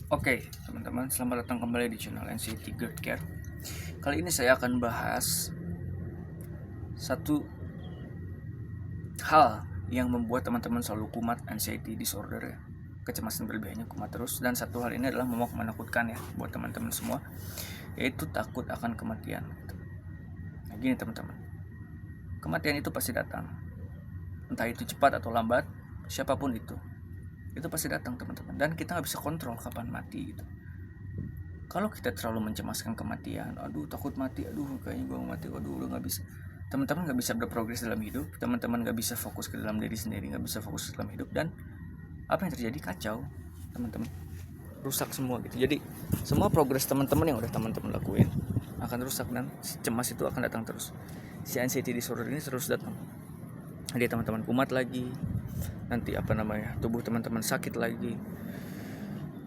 Oke, teman-teman, selamat datang kembali di channel Anxiety Girl Care. Kali ini saya akan bahas satu hal yang membuat teman-teman selalu kumat, anxiety disorder ya. Kecemasan berlebihannya kumat terus, dan satu hal ini adalah momok menakutkan ya buat teman-teman semua, yaitu takut akan kematian. Nah, gini teman-teman, kematian itu pasti datang. Entah itu cepat atau lambat, siapapun itu pasti datang teman-teman, dan kita nggak bisa kontrol kapan mati gitu. Kalau kita terlalu mencemaskan kematian, aduh takut mati, aduh kayaknya gue mau mati, aduh udah nggak bisa. Teman-teman nggak bisa berprogres dalam hidup, teman-teman nggak bisa fokus ke dalam diri sendiri, nggak bisa fokus dalam hidup, dan apa yang terjadi? Kacau, teman-teman, rusak semua gitu. Jadi semua progres teman-teman yang udah teman-teman lakuin akan rusak, dan cemas itu akan datang terus. Si anxiety disorder ini terus datang. Jadi teman-teman kumat lagi, nanti tubuh teman-teman sakit lagi,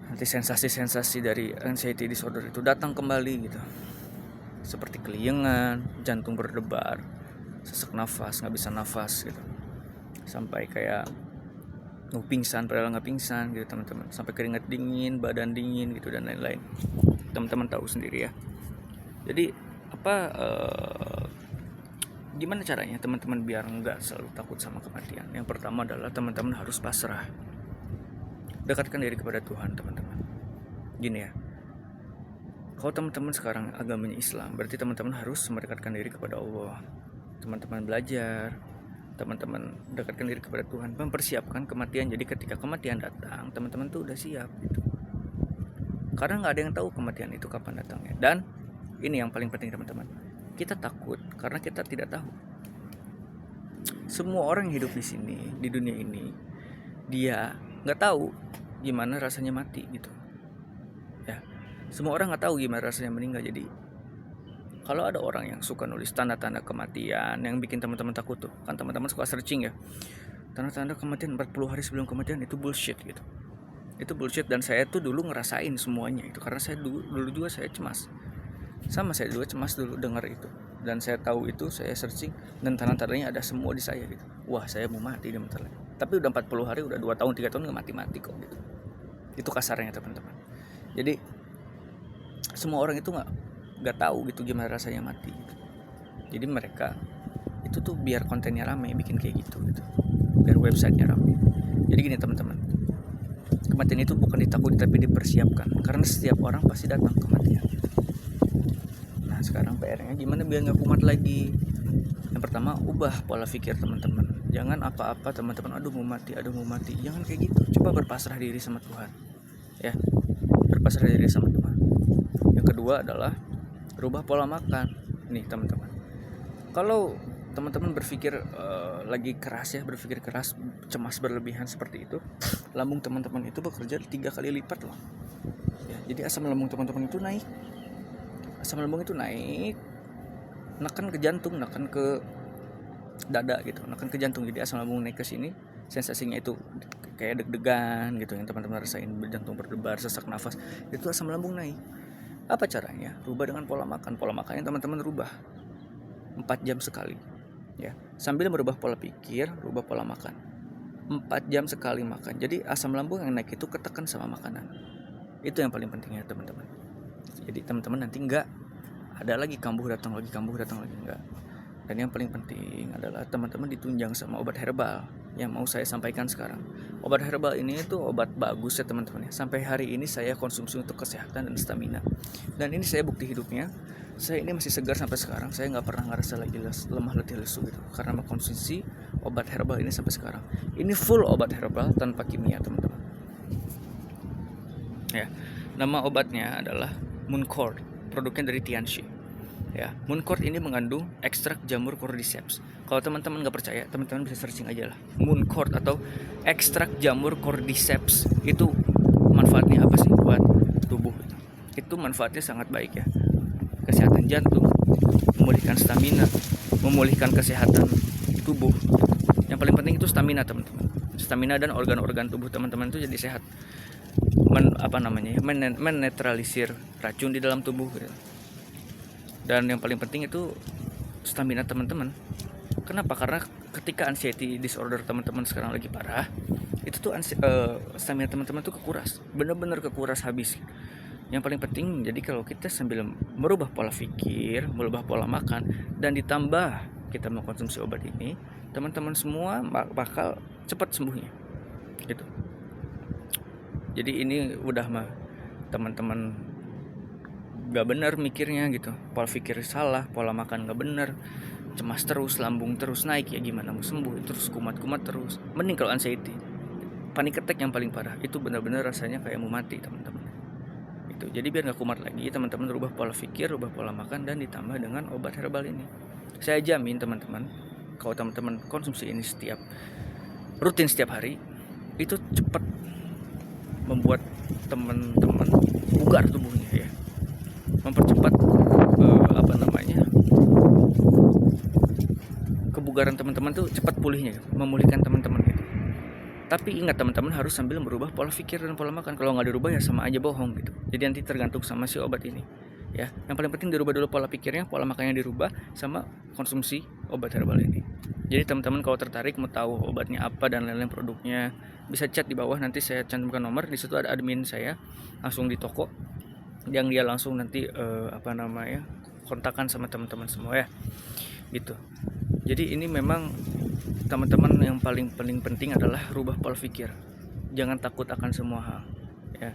nanti sensasi-sensasi dari anxiety disorder itu datang kembali gitu, seperti keliengan, jantung berdebar, sesak nafas, nggak bisa nafas gitu, sampai kayak pingsan padahal nggak pingsan gitu teman-teman, sampai keringat dingin, badan dingin gitu, dan lain-lain. Teman-teman tahu sendiri ya. Jadi gimana caranya teman-teman biar nggak selalu takut sama kematian? Yang pertama adalah teman-teman harus pasrah, dekatkan diri kepada Tuhan teman-teman. Gini ya, kalau teman-teman sekarang agamanya Islam, berarti teman-teman harus mendekatkan diri kepada Allah. Teman-teman belajar, teman-teman dekatkan diri kepada Tuhan, mempersiapkan kematian. Jadi ketika kematian datang, teman-teman tuh udah siap gitu. Karena nggak ada yang tahu kematian itu kapan datangnya. Dan ini yang paling penting teman-teman, kita takut karena kita tidak tahu. Semua orang yang hidup di sini, di dunia ini, dia nggak tahu gimana rasanya mati gitu ya. Semua orang nggak tahu gimana rasanya meninggal. Jadi kalau ada orang yang suka nulis tanda-tanda kematian yang bikin teman-teman takut tuh, kan teman-teman suka searching ya, tanda-tanda kematian 40 hari sebelum kematian, itu bullshit gitu. Itu bullshit, dan saya tuh dulu ngerasain semuanya itu, karena saya dulu juga saya cemas. Saya juga cemas dulu dengar itu, dan saya tahu itu, saya searching, dan tanda-tandanya ada semua di saya gitu. Wah, saya mau mati di bentar lagi. Tapi udah 40 hari, udah 2 tahun 3 tahun gak mati-mati kok gitu. Itu kasarnya teman-teman. Jadi semua orang itu nggak tahu gitu gimana rasanya mati gitu. Jadi mereka itu tuh biar kontennya rame bikin kayak gitu, biar websitenya rame. Jadi gini teman-teman, kematian itu bukan ditakuti tapi dipersiapkan, karena setiap orang pasti datang kematian. Nah sekarang PR-nya gimana biar nggak kumat lagi? Yang pertama, ubah pola pikir teman-teman. Jangan apa-apa teman-teman, aduh mau mati, jangan kayak gitu. Coba berpasrah diri sama Tuhan ya, berpasrah diri sama Tuhan. Yang kedua adalah rubah pola makan. Nih teman-teman, kalau teman-teman berpikir lagi keras ya, berpikir keras, cemas berlebihan seperti itu, lambung teman-teman itu bekerja 3 kali lipat loh ya. Jadi asam lambung teman-teman itu naik, neken ke jantung, neken ke dada gitu, neken ke jantung. Jadi asam lambung naik ke sini, sensasinya itu kayak deg-degan gitu yang teman-teman rasain, jantung berdebar, sesak nafas, itu asam lambung naik. Apa caranya? Rubah dengan pola makan. Pola makannya teman-teman rubah 4 jam sekali ya, sambil merubah pola pikir, rubah pola makan. 4 jam sekali makan, jadi asam lambung yang naik itu ketekan sama makanan. Itu yang paling pentingnya teman-teman. Jadi teman-teman nanti nggak ada lagi kambuh datang lagi enggak. Dan yang paling penting adalah teman-teman ditunjang sama obat herbal yang mau saya sampaikan sekarang. Obat herbal ini itu obat bagus ya teman-teman ya. Sampai hari ini saya konsumsi untuk kesehatan dan stamina. Dan ini saya bukti hidupnya. Saya ini masih segar sampai sekarang. Saya nggak pernah ngerasa lagi lemah letih lesu gitu, karena mengkonsumsi obat herbal ini sampai sekarang. Ini full obat herbal tanpa kimia teman-teman. Ya, nama obatnya adalah Mooncord, produknya dari Tianxi. Ya, Mooncord ini mengandung ekstrak jamur cordyceps. Kalau teman-teman nggak percaya, teman-teman bisa searching aja lah, Mooncord atau ekstrak jamur cordyceps. Itu manfaatnya apa sih buat tubuh? Itu manfaatnya sangat baik ya. Kesehatan jantung, memulihkan stamina, memulihkan kesehatan tubuh. Yang paling penting itu stamina teman-teman. Stamina dan organ-organ tubuh teman-teman itu jadi sehat. Menetralisir racun di dalam tubuh gitu. Dan yang paling penting itu stamina teman-teman. Kenapa? Karena ketika anxiety disorder teman-teman sekarang lagi parah, itu tuh stamina teman-teman tuh kekuras, bener-bener kekuras habis. Yang paling penting, jadi kalau kita sambil merubah pola pikir, merubah pola makan, dan ditambah kita mengkonsumsi obat ini, teman-teman semua bakal cepat sembuhnya gitu. Jadi ini udah mah teman-teman gak benar mikirnya gitu, pola pikir salah, pola makan gak benar, cemas terus, lambung terus naik, ya gimana mau sembuh? Terus kumat-kumat terus. Mending kalau anxiety, panic attack yang paling parah, itu benar-benar rasanya kayak mau mati teman-teman. Itu jadi biar gak kumat lagi, teman-teman rubah pola pikir, rubah pola makan, dan ditambah dengan obat herbal ini. Saya jamin teman-teman, kalau teman-teman konsumsi ini rutin setiap hari, itu cepat membuat teman-teman bugar tubuhnya ya, mempercepat kebugaran teman-teman tuh cepat pulihnya, memulihkan teman-teman gitu. Tapi ingat teman-teman harus sambil merubah pola pikir dan pola makan. Kalau nggak dirubah ya sama aja bohong gitu. Jadi nanti tergantung sama si obat ini ya. Yang paling penting dirubah dulu pola pikirnya, pola makannya dirubah, sama konsumsi obat herbal ini. Jadi teman-teman kalau tertarik mau tahu obatnya apa dan lain-lain produknya, bisa chat di bawah, nanti saya cantumkan nomor. Di situ ada admin saya langsung di toko, yang dia langsung nanti kontakan sama teman-teman semua ya gitu. Jadi ini memang teman-teman yang paling penting adalah rubah pola pikir. Jangan takut akan semua hal ya.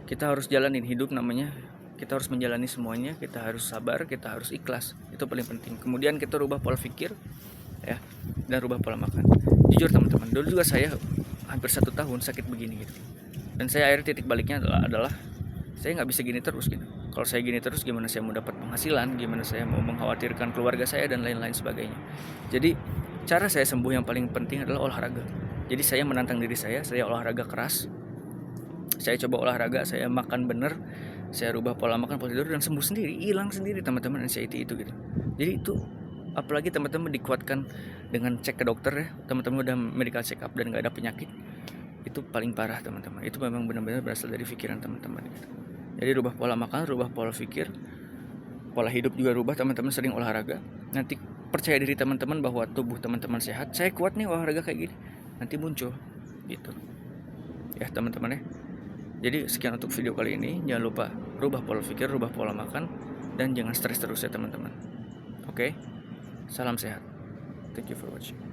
Kita harus jalanin hidup namanya, kita harus menjalani semuanya, kita harus sabar, kita harus ikhlas. Itu paling penting. Kemudian kita rubah pola pikir ya, dan rubah pola makan. Jujur teman-teman, dulu juga saya hampir 1 tahun sakit begini gitu. Dan saya akhirnya titik baliknya adalah saya nggak bisa gini terus gitu. Kalau saya gini terus, gimana saya mau dapat penghasilan, gimana saya mau mengkhawatirkan keluarga saya dan lain-lain sebagainya. Jadi cara saya sembuh yang paling penting adalah olahraga. Jadi saya menantang diri saya olahraga keras, saya coba olahraga, saya makan bener, saya rubah pola makan, pola tidur, dan sembuh sendiri, hilang sendiri teman-teman anxiety itu gitu. Jadi itu apalagi teman-teman dikuatkan dengan cek ke dokter ya, teman-teman udah medical check up dan nggak ada penyakit, itu paling parah teman-teman. Itu memang benar-benar berasal dari pikiran teman-teman gitu. Jadi rubah pola makan, rubah pola pikir, pola hidup juga rubah, teman-teman sering olahraga. Nanti percaya diri teman-teman bahwa tubuh teman-teman sehat, saya kuat nih olahraga kayak gini, nanti muncul gitu ya teman-teman ya. Jadi sekian untuk video kali ini. Jangan lupa rubah pola pikir, rubah pola makan, dan jangan stres terus ya teman-teman. Oke, salam sehat. Thank you for watching.